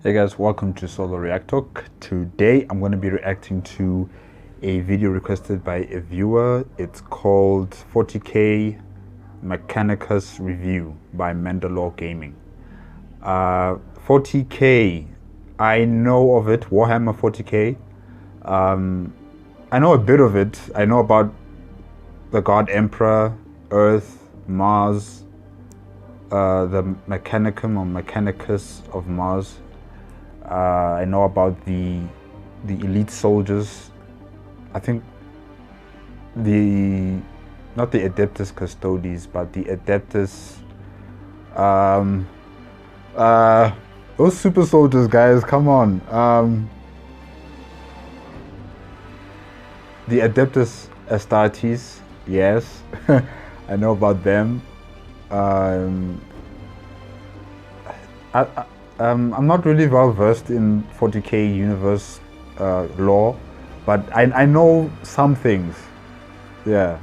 Hey guys, welcome to Solo ReacTalk. Today I'm going to be reacting to a video requested by a viewer. It's called 40K Mechanicus Review by Mandalore Gaming. 40K, I know of it, Warhammer 40K. I know a bit of it. I know about the God Emperor, Earth, Mars, the Mechanicum or Mechanicus of Mars. I know about the elite soldiers. I think not the Adeptus Custodes, but the Adeptus. Those super soldiers, guys, come on. The Adeptus Astartes, yes, I know about them. I'm not really well versed in 40K universe lore, but I know some things. Yeah.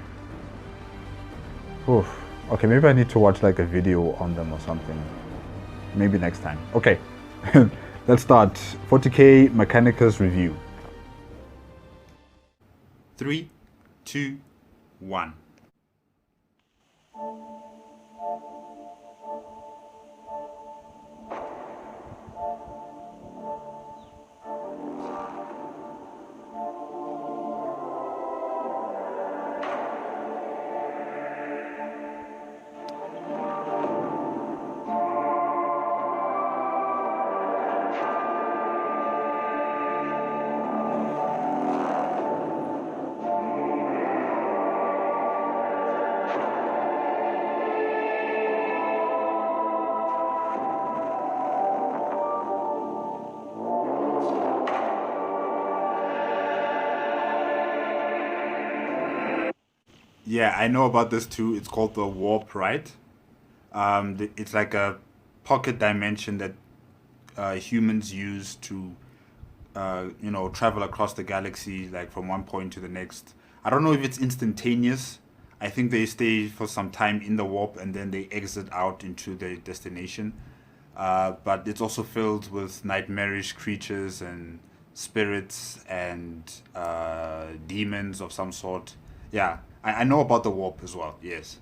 Oof. Okay, maybe I need to watch like a video on them or something. Maybe next time. Okay, let's start. 40K Mechanicus review. 3, 2, 1. Yeah, I know about this too. It's called the warp, right? It's like a pocket dimension that humans use to, travel across the galaxy, like from one point to the next. I don't know if it's instantaneous. I think they stay for some time in the warp and then they exit out into their destination. But it's also filled with nightmarish creatures and spirits and demons of some sort. Yeah, I know about the warp as well. Yes.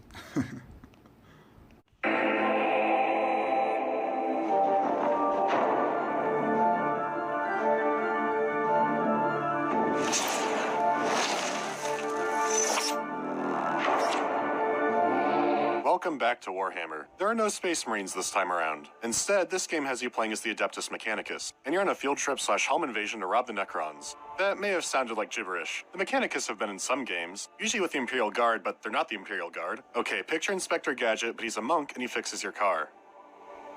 Welcome back to Warhammer. There are no Space Marines this time around. Instead, this game has you playing as the Adeptus Mechanicus, and you're on a field trip / home invasion to rob the Necrons. That may have sounded like gibberish. The Mechanicus have been in some games, usually with the Imperial Guard, but they're not the Imperial Guard. Okay, picture Inspector Gadget, but he's a monk and he fixes your car.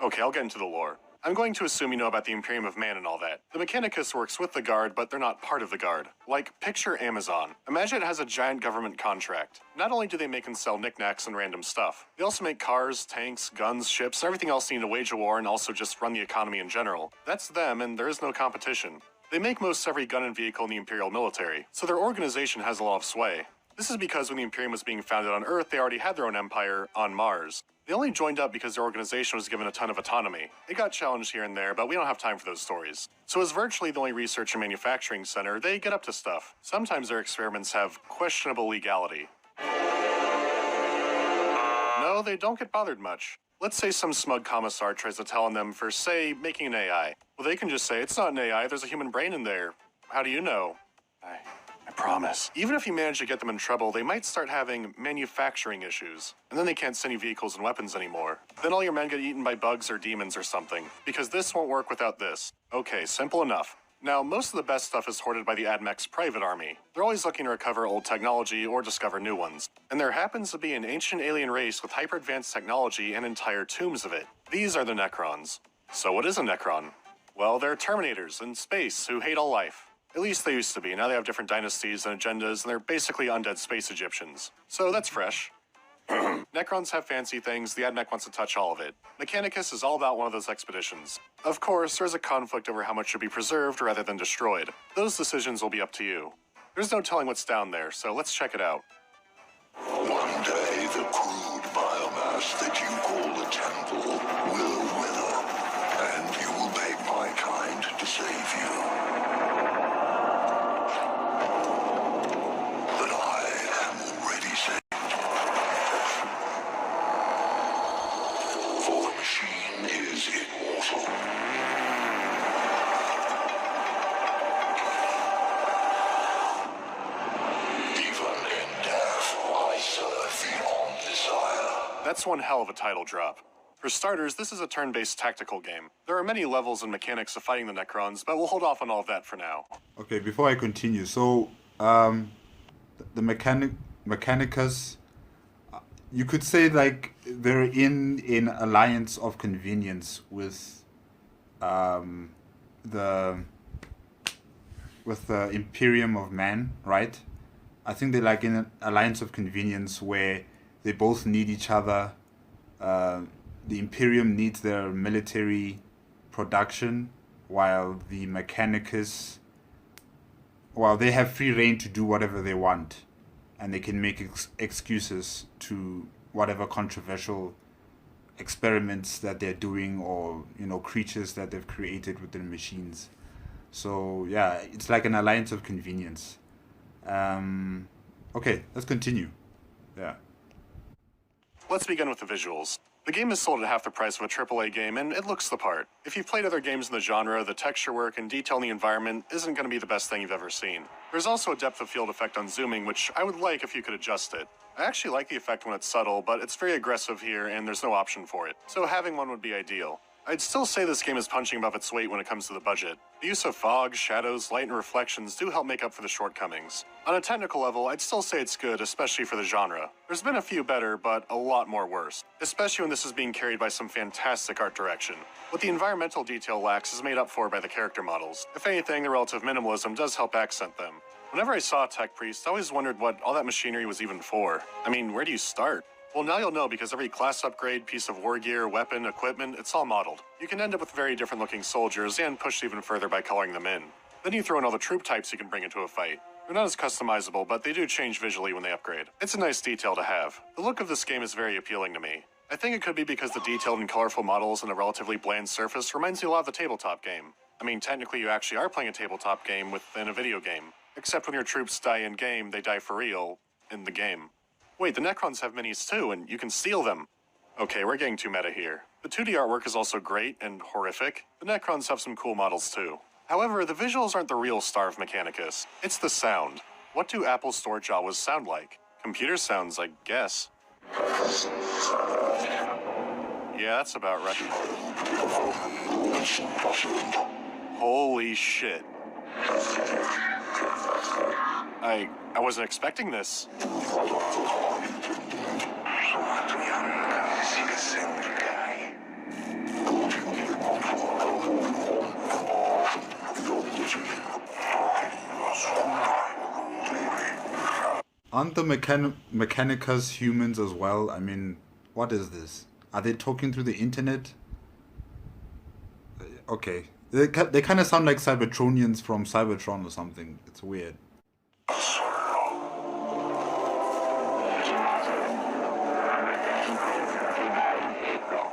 Okay, I'll get into the lore. I'm going to assume you know about the Imperium of Man and all that. The Mechanicus works with the Guard, but they're not part of the Guard. Like, picture Amazon. Imagine it has a giant government contract. Not only do they make and sell knickknacks and random stuff, they also make cars, tanks, guns, ships, and everything else needed to wage a war and also just run the economy in general. That's them, and there is no competition. They make most every gun and vehicle in the Imperial military, so their organization has a lot of sway. This is because when the Imperium was being founded on Earth, they already had their own empire on Mars. They only joined up because their organization was given a ton of autonomy. It got challenged here and there, but we don't have time for those stories. So as virtually the only research and manufacturing center, they get up to stuff. Sometimes their experiments have questionable legality. No, they don't get bothered much. Let's say some smug commissar tries to tell on them for, say, making an AI. Well, they can just say, it's not an AI, there's a human brain in there. How do you know? I promise. Even if you manage to get them in trouble, they might start having manufacturing issues. And then they can't send you vehicles and weapons anymore. Then all your men get eaten by bugs or demons or something. Because this won't work without this. Okay, simple enough. Now, most of the best stuff is hoarded by the AdMech's private army. They're always looking to recover old technology or discover new ones. And there happens to be an ancient alien race with hyper-advanced technology and entire tombs of it. These are the Necrons. So what is a Necron? Well, they're Terminators in space who hate all life. At least they used to be. Now they have different dynasties and agendas, and they're basically undead space Egyptians. So that's fresh. Necrons have fancy things, the AdMech wants to touch all of it. Mechanicus is all about one of those expeditions. Of course, there's a conflict over how much should be preserved rather than destroyed. Those decisions will be up to you. There's no telling what's down there, so let's check it out. One day, the crude biomass that you call the temple will wither, and you will beg my kind That's one hell of a title drop. For starters, this is a turn-based tactical game. There are many levels and mechanics of fighting the Necrons, but we'll hold off on all of that for now. Okay, before I continue, so the Mechanicus, you could say like they're in alliance of convenience with the Imperium of Man, right? I think they're like in an alliance of convenience where they both need each other. The Imperium needs their military production, while the Mechanicus, while they have free reign to do whatever they want, and they can make excuses to whatever controversial experiments that they're doing, or creatures that they've created within machines. So yeah, it's like an alliance of convenience. Okay, let's continue. Yeah. Let's begin with the visuals. The game is sold at half the price of a AAA game, and it looks the part. If you've played other games in the genre, the texture work and detail in the environment isn't going to be the best thing you've ever seen. There's also a depth of field effect on zooming, which I would like if you could adjust it. I actually like the effect when it's subtle, but it's very aggressive here, and there's no option for it. So having one would be ideal. I'd still say this game is punching above its weight when it comes to the budget. The use of fog, shadows, light, and reflections do help make up for the shortcomings. On a technical level, I'd still say it's good, especially for the genre. There's been a few better, but a lot more worse, especially when this is being carried by some fantastic art direction. What the environmental detail lacks is made up for by the character models. If anything, the relative minimalism does help accent them. Whenever I saw Tech Priest, I always wondered what all that machinery was even for. I mean, where do you start? Well, now you'll know, because every class upgrade, piece of war gear, weapon, equipment, it's all modeled. You can end up with very different looking soldiers, and push even further by coloring them in. Then you throw in all the troop types you can bring into a fight. They're not as customizable, but they do change visually when they upgrade. It's a nice detail to have. The look of this game is very appealing to me. I think it could be because the detailed and colorful models and a relatively bland surface reminds me a lot of the tabletop game. I mean, technically you actually are playing a tabletop game within a video game. Except when your troops die in-game, they die for real in the game. Wait, the Necrons have minis too, and you can steal them. Okay, we're getting too meta here. The 2D artwork is also great and horrific. The Necrons have some cool models too. However, the visuals aren't the real star of Mechanicus. It's the sound. What do Apple Store Jawas sound like? Computer sounds, I guess. Yeah, that's about right. Holy shit. I wasn't expecting this. Aren't the Mechanicus humans as well? I mean, what is this? Are they talking through the internet? Okay. They kind of sound like Cybertronians from Cybertron or something. It's weird.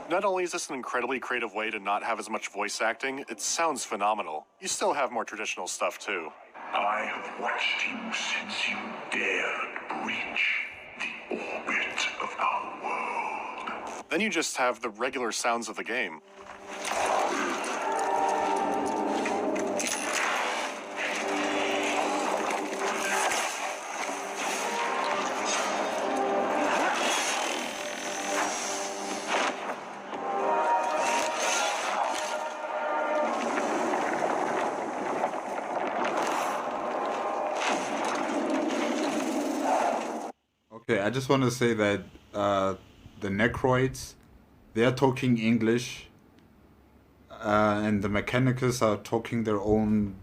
Not only is this an incredibly creative way to not have as much voice acting, it sounds phenomenal. You still have more traditional stuff too. I have watched you since you dared breach the orbit of our world. Then you just have the regular sounds of the game. Okay, I just want to say that the Necroids, they are talking English, and the Mechanicus are talking their own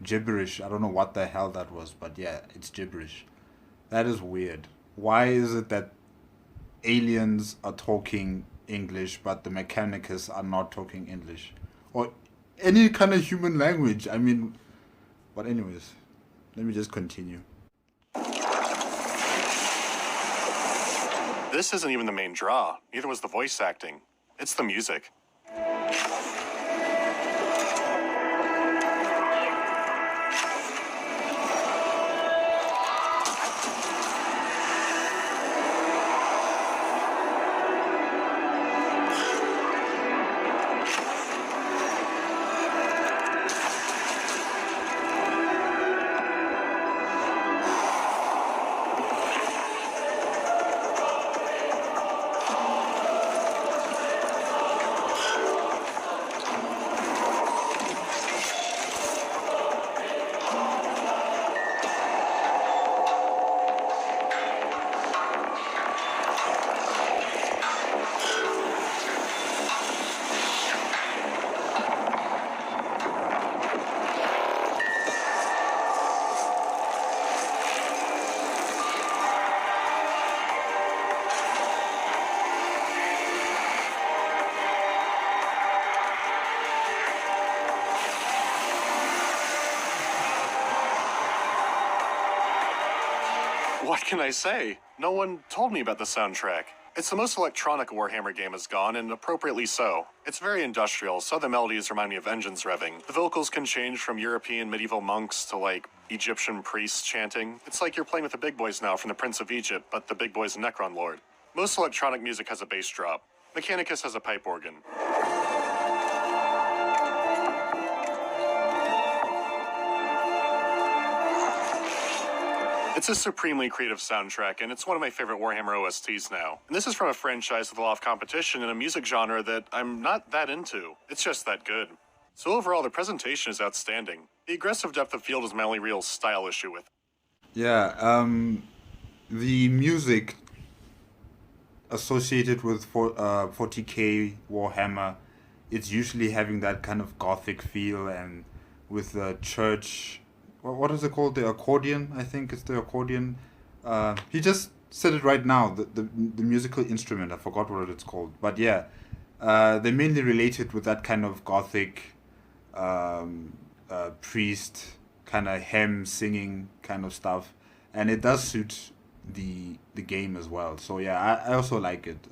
gibberish. I don't know what the hell that was, but yeah, it's gibberish. That is weird. Why is it that aliens are talking English, but the Mechanicus are not talking English? Or any kind of human language, I mean... But anyways, let me just continue. This isn't even the main draw. Neither was the voice acting. It's the music. What can I say? No one told me about the soundtrack. It's the most electronic a Warhammer game has gone, and appropriately so. It's very industrial, so the melodies remind me of engines revving. The vocals can change from European medieval monks to, like, Egyptian priests chanting. It's like you're playing with the big boys now from the Prince of Egypt, but the big boy's a Necron Lord. Most electronic music has a bass drop. Mechanicus has a pipe organ. It's a supremely creative soundtrack, and it's one of my favorite Warhammer OSTs now. And this is from a franchise with a lot of competition in a music genre that I'm not that into. It's just that good. So overall, the presentation is outstanding. The aggressive depth of field is my only real style issue with it. Yeah, the music associated with 40K Warhammer, it's usually having that kind of gothic feel, and with the church. What is it called? The accordion, I think it's the accordion. He just said it right now. The musical instrument. I forgot what it's called. But yeah, they mainly related with that kind of gothic priest kind of hymn singing kind of stuff, and it does suit the game as well. So yeah, I also like it.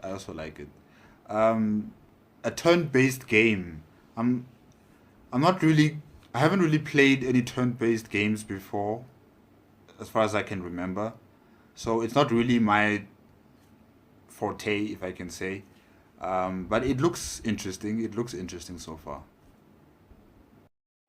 A turn-based game. I'm not really. I haven't really played any turn-based games before, as far as I can remember. So it's not really my forte, if I can say. But it looks interesting. It looks interesting so far.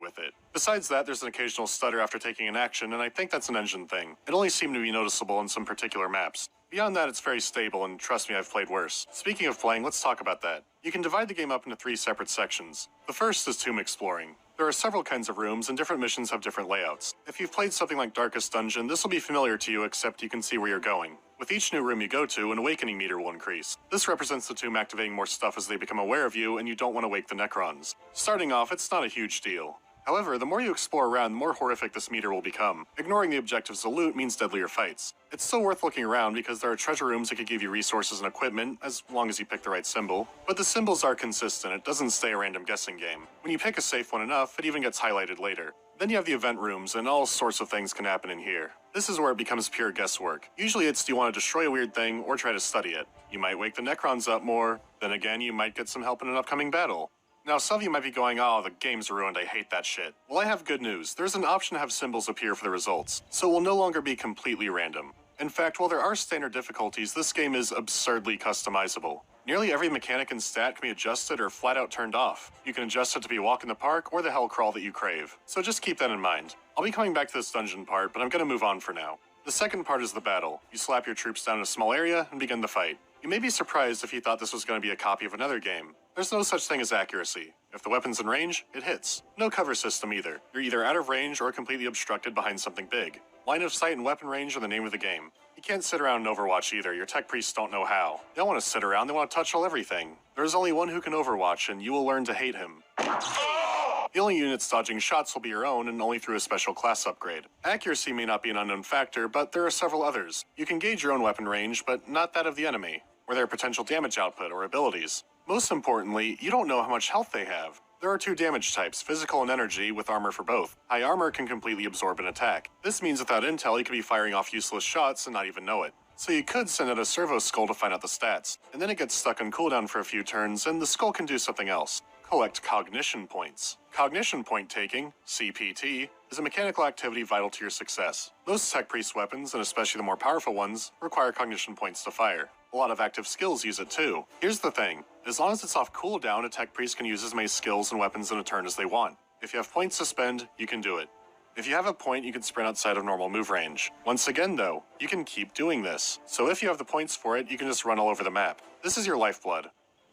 With it. Besides that, there's an occasional stutter after taking an action, and I think that's an engine thing. It only seemed to be noticeable in some particular maps. Beyond that, it's very stable, and trust me, I've played worse. Speaking of playing, let's talk about that. You can divide the game up into 3 separate sections. The first is tomb exploring. There are several kinds of rooms, and different missions have different layouts. If you've played something like Darkest Dungeon, this will be familiar to you, except you can see where you're going. With each new room you go to, an awakening meter will increase. This represents the tomb activating more stuff as they become aware of you, and you don't want to wake the Necrons. Starting off, it's not a huge deal. However, the more you explore around, the more horrific this meter will become. Ignoring the objectives to loot means deadlier fights. It's still worth looking around because there are treasure rooms that could give you resources and equipment, as long as you pick the right symbol. But the symbols are consistent, it doesn't stay a random guessing game. When you pick a safe one enough, it even gets highlighted later. Then you have the event rooms, and all sorts of things can happen in here. This is where it becomes pure guesswork. Usually it's do you want to destroy a weird thing, or try to study it. You might wake the Necrons up more, then again you might get some help in an upcoming battle. Now, some of you might be going, oh, the game's ruined, I hate that shit. Well, I have good news. There's an option to have symbols appear for the results, so it will no longer be completely random. In fact, while there are standard difficulties, this game is absurdly customizable. Nearly every mechanic and stat can be adjusted or flat out turned off. You can adjust it to be a walk in the park or the hell crawl that you crave. So just keep that in mind. I'll be coming back to this dungeon part, but I'm gonna move on for now. The second part is the battle. You slap your troops down in a small area and begin the fight. You may be surprised if you thought this was going to be a copy of another game. There's no such thing as accuracy. If the weapon's in range, it hits. No cover system either. You're either out of range or completely obstructed behind something big. Line of sight and weapon range are the name of the game. You can't sit around and Overwatch either. Your tech priests don't know how. They don't want to sit around, they want to touch all everything. There's only one who can Overwatch, and you will learn to hate him. The only units dodging shots will be your own, and only through a special class upgrade. Accuracy may not be an unknown factor, but there are several others. You can gauge your own weapon range, but not that of the enemy, or their potential damage output or abilities. Most importantly, you don't know how much health they have. There are 2 damage types, physical and energy, with armor for both. High armor can completely absorb an attack. This means without intel, you could be firing off useless shots and not even know it. So you could send out a servo skull to find out the stats, and then it gets stuck on cooldown for a few turns, and the skull can do something else. Collect cognition points. Cognition point taking, CPT, is a mechanical activity vital to your success. Most tech priest weapons, and especially the more powerful ones, require cognition points to fire. A lot of active skills use it too. Here's the thing, as long as it's off cooldown, a tech priest can use as many skills and weapons in a turn as they want. If you have points to spend, you can do it. If you have a point, you can sprint outside of normal move range. Once again though, you can keep doing this. So if you have the points for it, you can just run all over the map. This is your lifeblood.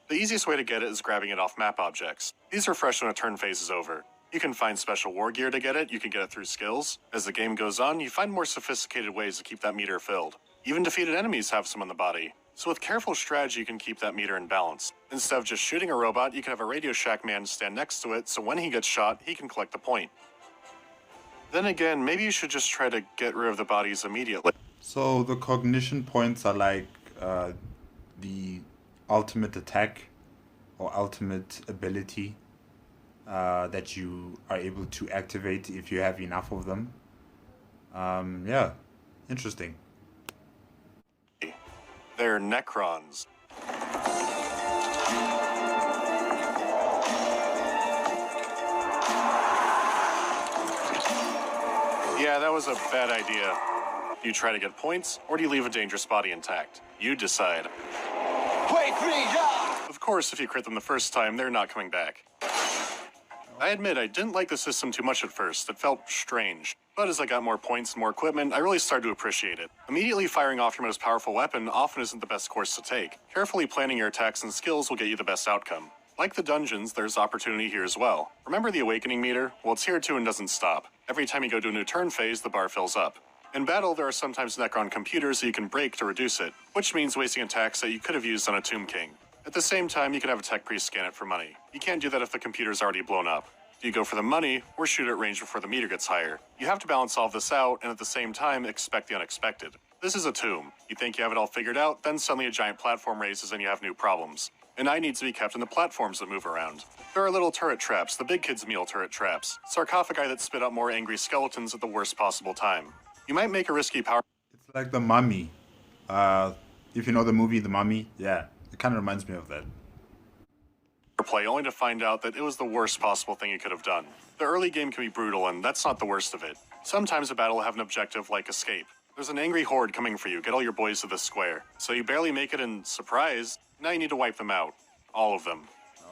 The easiest way to get it is grabbing it off map objects. These refresh when a turn phase is over. You can find special war gear to get it, you can get it through skills. As the game goes on, you find more sophisticated ways to keep that meter filled. Even defeated enemies have some on the body. So with careful strategy, you can keep that meter in balance. Instead of just shooting a robot, you can have a Radio Shack man stand next to it, so when he gets shot, he can collect the point. Then again, maybe you should just try to get rid of the bodies immediately. So the cognition points are like the ultimate attack or ultimate ability that you are able to activate if you have enough of them. Yeah, interesting. They're Necrons. Yeah, that was a bad idea. Do you try to get points, or do you leave a dangerous body intact? You decide. Wait me up! Of course, if you crit them the first time, they're not coming back. I admit I didn't like the system too much at first. It felt strange. But as I got more points and more equipment, I really started to appreciate it. Immediately firing off your most powerful weapon often isn't the best course to take. Carefully planning your attacks and skills will get you the best outcome. Like the dungeons, there's opportunity here as well. Remember the awakening meter? Well, it's here too and doesn't stop. Every time you go to a new turn phase, the bar fills up. In battle, there are sometimes Necron computers that you can break to reduce it, which means wasting attacks that you could have used on a Tomb King. At the same time, you can have a tech priest scan it for money. You can't do that if the computer's already blown up. Do you go for the money, or shoot at range before the meter gets higher? You have to balance all of this out, and at the same time, expect the unexpected. This is a tomb. You think you have it all figured out, then suddenly a giant platform raises and you have new problems. An eye needs to be kept in the platforms that move around. There are little turret traps, the big kids' meal turret traps. Sarcophagi that spit out more angry skeletons at the worst possible time. You might make a risky power... It's like The Mummy. If you know the movie The Mummy, yeah, it kind of reminds me of that. play only to find out that it was the worst possible thing you could have done. The early game can be brutal, and that's not the worst of it. Sometimes a battle will have an objective like escape. There's an angry horde coming for you, get all your boys to this square. So you barely make it and surprise, now you need to wipe them out. All of them.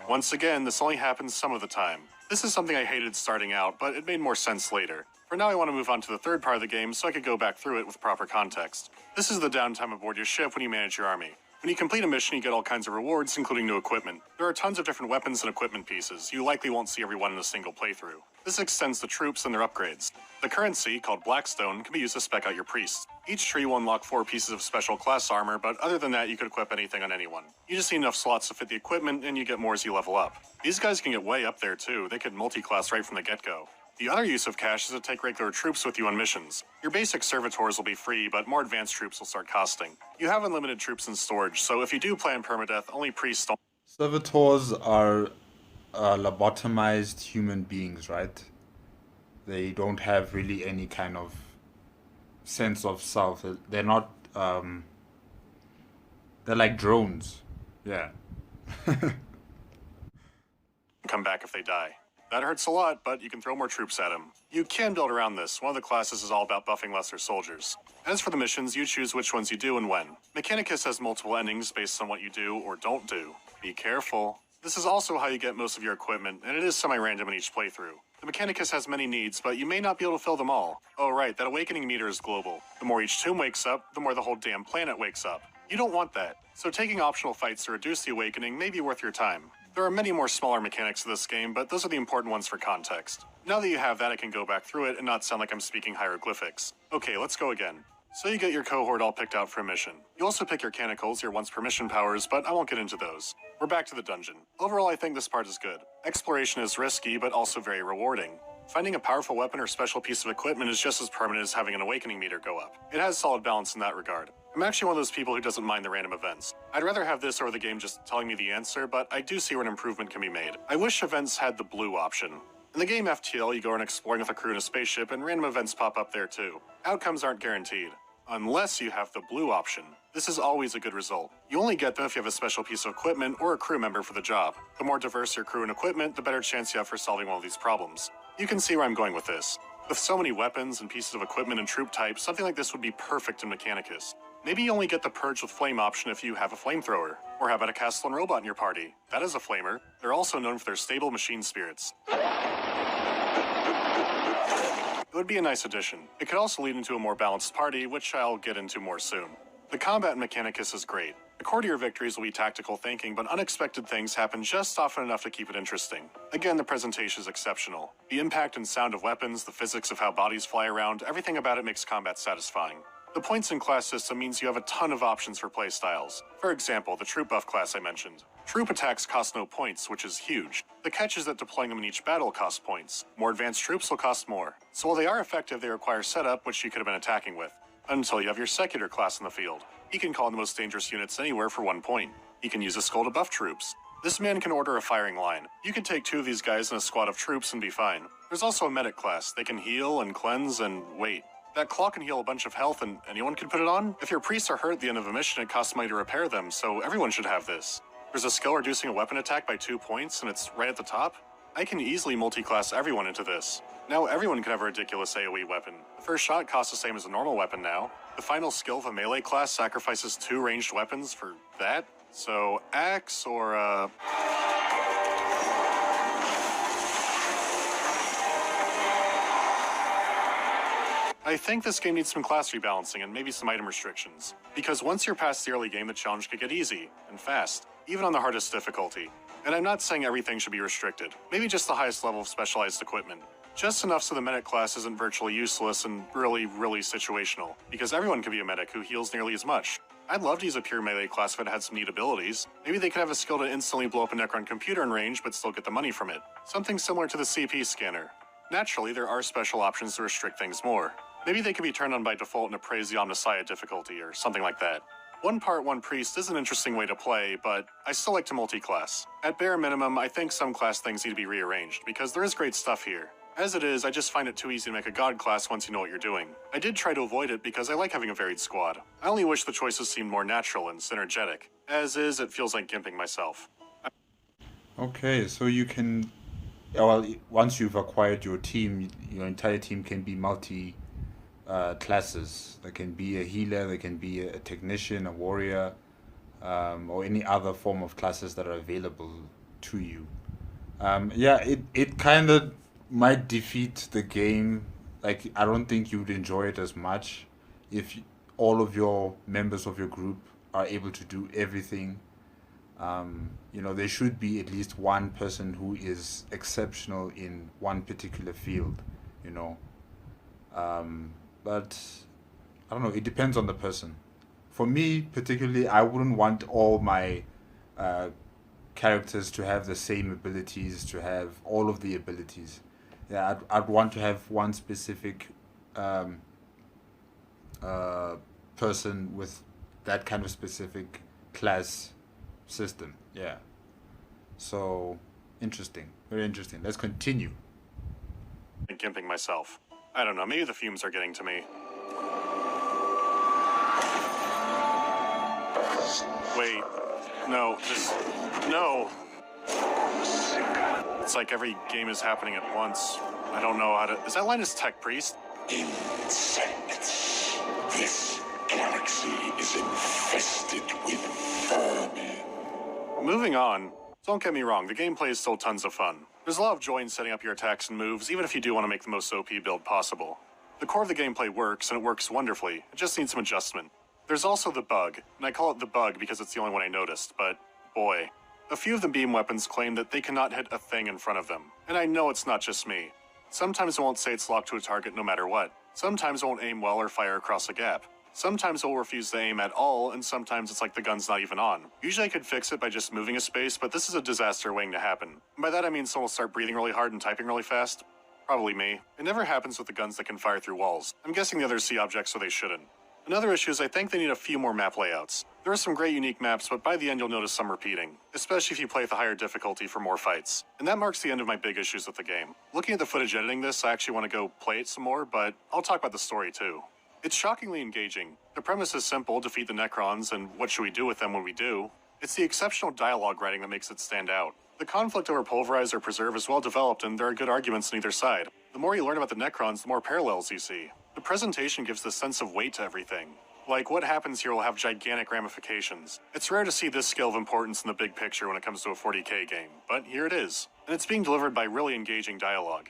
Once again, this only happens some of the time. This is something I hated starting out, but it made more sense later. For now I want to move on to the third part of the game so I could go back through it with proper context. This is the downtime aboard your ship when you manage your army. When you complete a mission, you get all kinds of rewards, including new equipment. There are tons of different weapons and equipment pieces. You likely won't see every one in a single playthrough. This extends the troops and their upgrades. The currency, called Blackstone, can be used to spec out your priests. Each tree will unlock 4 pieces of special class armor, but other than that, you could equip anything on anyone. You just need enough slots to fit the equipment, and you get more as you level up. These guys can get way up there too. They could multi-class right from the get-go. The other use of cash is to take regular troops with you on missions. Your basic servitors will be free, but more advanced troops will start costing. You have unlimited troops in storage, so if you do plan permadeath, only priests don't... Servitors are lobotomized human beings, right? They don't have really any kind of sense of self. They're not... they're like drones. Yeah. come back if they die. That hurts a lot, but you can throw more troops at them. You can build around this. One of the classes is all about buffing lesser soldiers. As for the missions, you choose which ones you do and when. Mechanicus has multiple endings based on what you do or don't do. Be careful. This is also how you get most of your equipment, and it is semi-random in each playthrough. The Mechanicus has many needs, but you may not be able to fill them all. Oh right, that awakening meter is global. The more each tomb wakes up, the more the whole damn planet wakes up. You don't want that, so taking optional fights to reduce the awakening may be worth your time. There are many more smaller mechanics to this game, but those are the important ones for context. Now that you have that, I can go back through it and not sound like I'm speaking hieroglyphics. Okay, let's go again. So you get your cohort all picked out for a mission. You also pick your canicles, your once per mission powers, but I won't get into those. We're back to the dungeon. Overall, I think this part is good. Exploration is risky, but also very rewarding. Finding a powerful weapon or special piece of equipment is just as permanent as having an awakening meter go up. It has solid balance in that regard. I'm actually one of those people who doesn't mind the random events. I'd rather have this over the game just telling me the answer, but I do see where an improvement can be made. I wish events had the blue option. In the game FTL, you go around exploring with a crew in a spaceship, and random events pop up there too. Outcomes aren't guaranteed. Unless you have the blue option. This is always a good result. You only get them if you have a special piece of equipment or a crew member for the job. The more diverse your crew and equipment, the better chance you have for solving one of these problems. You can see where I'm going with this. With so many weapons and pieces of equipment and troop types, something like this would be perfect in Mechanicus. Maybe you only get the Purge with Flame option if you have a flamethrower. Or how about a Castellan robot in your party? That is a flamer. They're also known for their stable machine spirits. It would be a nice addition. It could also lead into a more balanced party, which I'll get into more soon. The combat in Mechanicus is great. The core to your victories will be tactical thinking, but unexpected things happen just often enough to keep it interesting. Again, the presentation is exceptional. The impact and sound of weapons, the physics of how bodies fly around, everything about it makes combat satisfying. The points and class system means you have a ton of options for playstyles. For example, the troop buff class I mentioned. Troop attacks cost no points, which is huge. The catch is that deploying them in each battle costs points. More advanced troops will cost more. So while they are effective, they require setup, which you could have been attacking with. Until you have your secular class in the field. He can call in the most dangerous units anywhere for 1 point. He can use a skull to buff troops. This man can order a firing line. You can take 2 of these guys in a squad of troops and be fine. There's also a medic class. They can heal and cleanse and wait. That claw can heal a bunch of health and anyone can put it on. If your priests are hurt at the end of a mission, it costs money to repair them, so everyone should have this. There's a skill reducing a weapon attack by 2 points, and it's right at the top. I can easily multi-class everyone into this. Now everyone can have a ridiculous AoE weapon. The first shot costs the same as a normal weapon now. The final skill of a melee class sacrifices 2 ranged weapons for that. So, axe or I think this game needs some class rebalancing and maybe some item restrictions. Because once you're past the early game, the challenge could get easy and fast, even on the hardest difficulty. And I'm not saying everything should be restricted. Maybe just the highest level of specialized equipment. Just enough so the medic class isn't virtually useless and really situational. Because everyone can be a medic who heals nearly as much. I'd love to use a pure melee class if it had some neat abilities. Maybe they could have a skill to instantly blow up a Necron computer in range but still get the money from it. Something similar to the CP scanner. Naturally, there are special options to restrict things more. Maybe they could be turned on by default and appraise the Omnissiah difficulty or something like that. One part, one priest is an interesting way to play, but I still like to multi-class. At bare minimum, I think some class things need to be rearranged, because there is great stuff here. As it is, I just find it too easy to make a god class once you know what you're doing. I did try to avoid it because I like having a varied squad. I only wish the choices seemed more natural and synergetic. As is, it feels like gimping myself. Okay, so you can, well, once you've acquired your team, your entire team can be multi classes. There can be a healer, there can be a technician, a warrior, or any other form of classes that are available to you. Yeah, it kind of might defeat the game. Like, I don't think you would enjoy it as much if all of your members of your group are able to do everything. There should be at least one person who is exceptional in one particular field, you know. But I don't know, it depends on the person. For me, particularly, I wouldn't want all my characters to have the same abilities, to have all of the abilities. Yeah, I'd want to have one specific person with that kind of specific class system. Yeah. So, interesting. Very interesting. Let's continue. I'm gimping myself. I don't know, maybe the fumes are getting to me. Wait. No, no. It's like every game is happening at once. I don't know how to... Is that Linus Tech Priest? Insects. This galaxy is infested with vermin. Moving on. Don't get me wrong, the gameplay is still tons of fun. There's a lot of joy in setting up your attacks and moves, even if you do want to make the most OP build possible. The core of the gameplay works, and it works wonderfully. It just needs some adjustment. There's also the bug, and I call it the bug because it's the only one I noticed, but boy. A few of the beam weapons claim that they cannot hit a thing in front of them, and I know it's not just me. Sometimes it won't say it's locked to a target no matter what. Sometimes it won't aim well or fire across a gap. Sometimes it will refuse to aim at all, and sometimes it's like the gun's not even on. Usually I could fix it by just moving a space, but this is a disaster waiting to happen. And by that I mean someone will start breathing really hard and typing really fast. Probably me. It never happens with the guns that can fire through walls. I'm guessing the others see objects so they shouldn't. Another issue is I think they need a few more map layouts. There are some great unique maps, but by the end you'll notice some repeating, especially if you play at the higher difficulty for more fights. And that marks the end of my big issues with the game. Looking at the footage editing this, I actually want to go play it some more, but I'll talk about the story too. It's shockingly engaging. The premise is simple, defeat the Necrons, and what should we do with them when we do? It's the exceptional dialogue writing that makes it stand out. The conflict over Pulverize or Preserve is well developed, and there are good arguments on either side. The more you learn about the Necrons, the more parallels you see. The presentation gives this sense of weight to everything. Like, what happens here will have gigantic ramifications. It's rare to see this scale of importance in the big picture when it comes to a 40K game, but here it is. And it's being delivered by really engaging dialogue.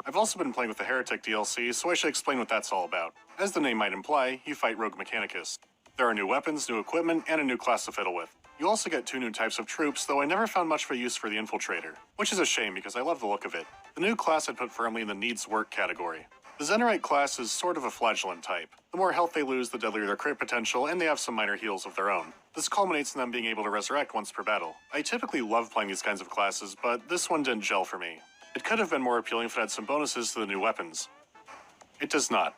I've also been playing with the Heretic DLC, so I should explain what that's all about. As the name might imply, you fight Rogue Mechanicus. There are new weapons, new equipment, and a new class to fiddle with. You also get 2 new types of troops, though I never found much of a use for the Infiltrator, which is a shame because I love the look of it. The new class I'd put firmly in the needs work category. The Zenerite class is sort of a flagellant type. The more health they lose, the deadlier their crit potential, and they have some minor heals of their own. This culminates in them being able to resurrect once per battle. I typically love playing these kinds of classes, but this one didn't gel for me. It could have been more appealing if it had some bonuses to the new weapons. It does not.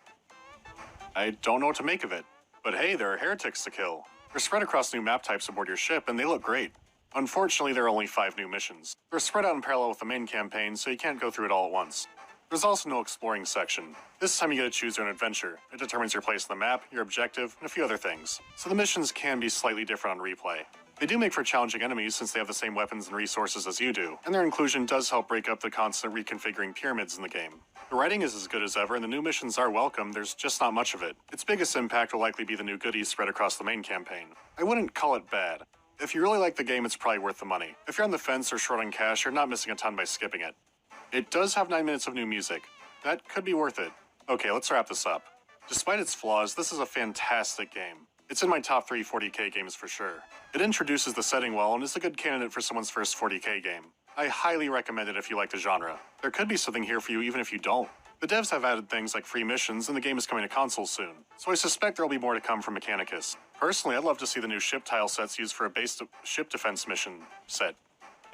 I don't know what to make of it. But hey, there are heretics to kill. They're spread across new map types aboard your ship, and they look great. Unfortunately, there are only 5 new missions. They're spread out in parallel with the main campaign, so you can't go through it all at once. There's also no exploring section. This time you get to choose your own adventure. It determines your place on the map, your objective, and a few other things. So the missions can be slightly different on replay. They do make for challenging enemies since they have the same weapons and resources as you do, and their inclusion does help break up the constant reconfiguring pyramids in the game. The writing is as good as ever, and the new missions are welcome, there's just not much of it. Its biggest impact will likely be the new goodies spread across the main campaign. I wouldn't call it bad. If you really like the game, it's probably worth the money. If you're on the fence or short on cash, you're not missing a ton by skipping it. It does have 9 minutes of new music. That could be worth it. Okay, let's wrap this up. Despite its flaws, this is a fantastic game. It's in my top 3 40k games for sure. It introduces the setting well and is a good candidate for someone's first 40k game. I highly recommend it if you like the genre. There could be something here for you even if you don't. The devs have added things like free missions, and the game is coming to consoles soon, so I suspect there will be more to come from Mechanicus. Personally, I'd love to see the new ship tile sets used for a base ship defense mission set.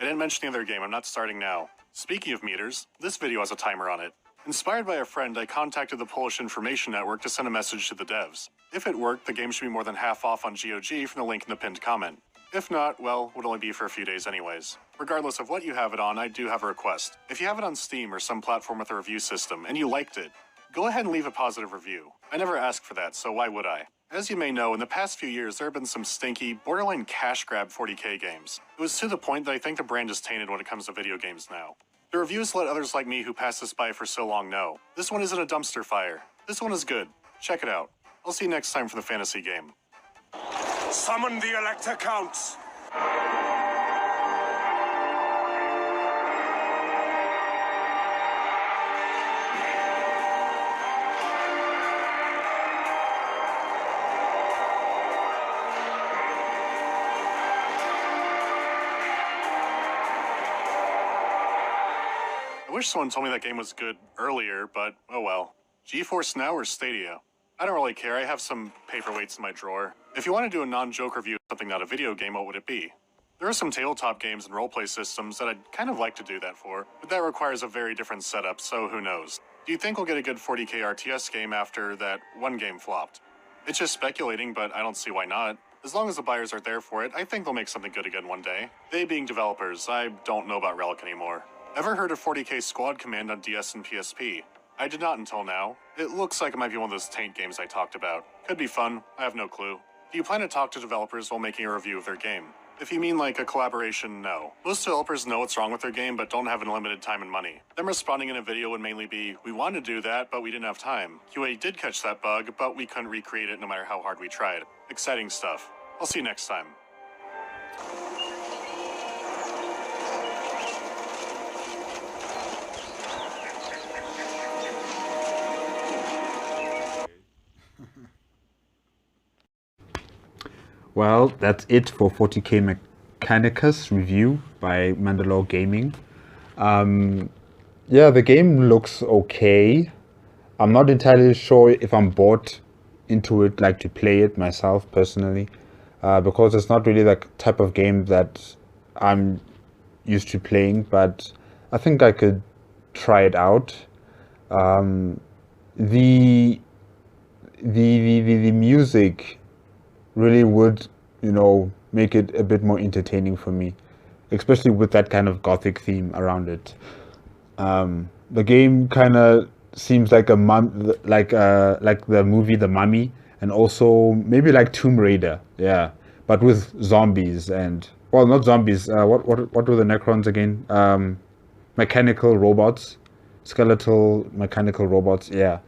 I didn't mention the other game, I'm not starting now. Speaking of meters, this video has a timer on it. Inspired by a friend, I contacted the Polish Information Network to send a message to the devs. If it worked, the game should be more than half off on GOG from the link in the pinned comment. If not, well, it would only be for a few days anyways. Regardless of what you have it on, I do have a request. If you have it on Steam or some platform with a review system, and you liked it, go ahead and leave a positive review. I never asked for that, so why would I? As you may know, in the past few years, there have been some stinky, borderline cash grab 40k games. It was to the point that I think the brand is tainted when it comes to video games now. The reviews let others like me who passed this by for so long know. This one isn't a dumpster fire. This one is good. Check it out. I'll see you next time for the fantasy game. Summon the Elector Counts! I wish someone told me that game was good earlier, but oh well. GeForce Now or Stadia? I don't really care, I have some paperweights in my drawer. If you want to do a non-joke review of something not a video game, what would it be? There are some tabletop games and roleplay systems that I'd kind of like to do that for, but that requires a very different setup, so who knows. Do you think we'll get a good 40k RTS game after that one game flopped? It's just speculating, but I don't see why not. As long as the buyers are there for it, I think they'll make something good again one day. They being developers, I don't know about Relic anymore. Ever heard of 40k Squad Command on DS and PSP? I did not until now. It looks like it might be one of those taint games I talked about. Could be fun, I have no clue. Do you plan to talk to developers while making a review of their game? If you mean like a collaboration, no. Most developers know what's wrong with their game but don't have unlimited time and money. Them responding in a video would mainly be, we wanted to do that, but we didn't have time. QA did catch that bug, but we couldn't recreate it no matter how hard we tried. Exciting stuff. I'll see you next time. Well, that's it for 40k Mechanicus review by Mandalore Gaming. Yeah, the game looks okay. I'm not entirely sure if I'm bought into it, like to play it myself personally, because it's not really the type of game that I'm used to playing, but I think I could try it out. The music really would, you know, make it a bit more entertaining for me, especially with that kind of gothic theme around it. The game kind of seems like like the movie The Mummy, and also maybe like Tomb Raider, yeah, but with zombies and, well, not zombies. What were the Necrons again? Mechanical robots, skeletal mechanical robots. Yeah,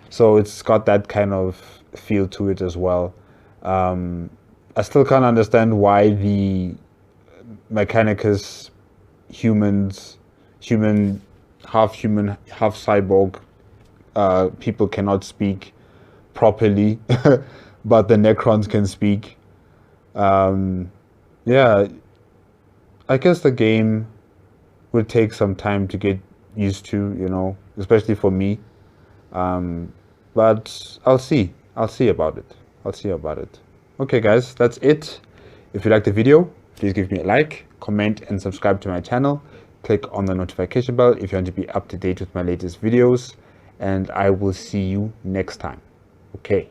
so it's got that kind of feel to it as well. I still can't understand why the Mechanicus half human, half cyborg people cannot speak properly, but the Necrons can speak. Yeah, I guess the game will take some time to get used to, you know, especially for me. But I'll see about it. Okay guys, that's it. If you liked the video, please give me a like, comment and subscribe to my channel. Click on the notification bell if you want to be up to date with my latest videos, and I will see you next time. Okay.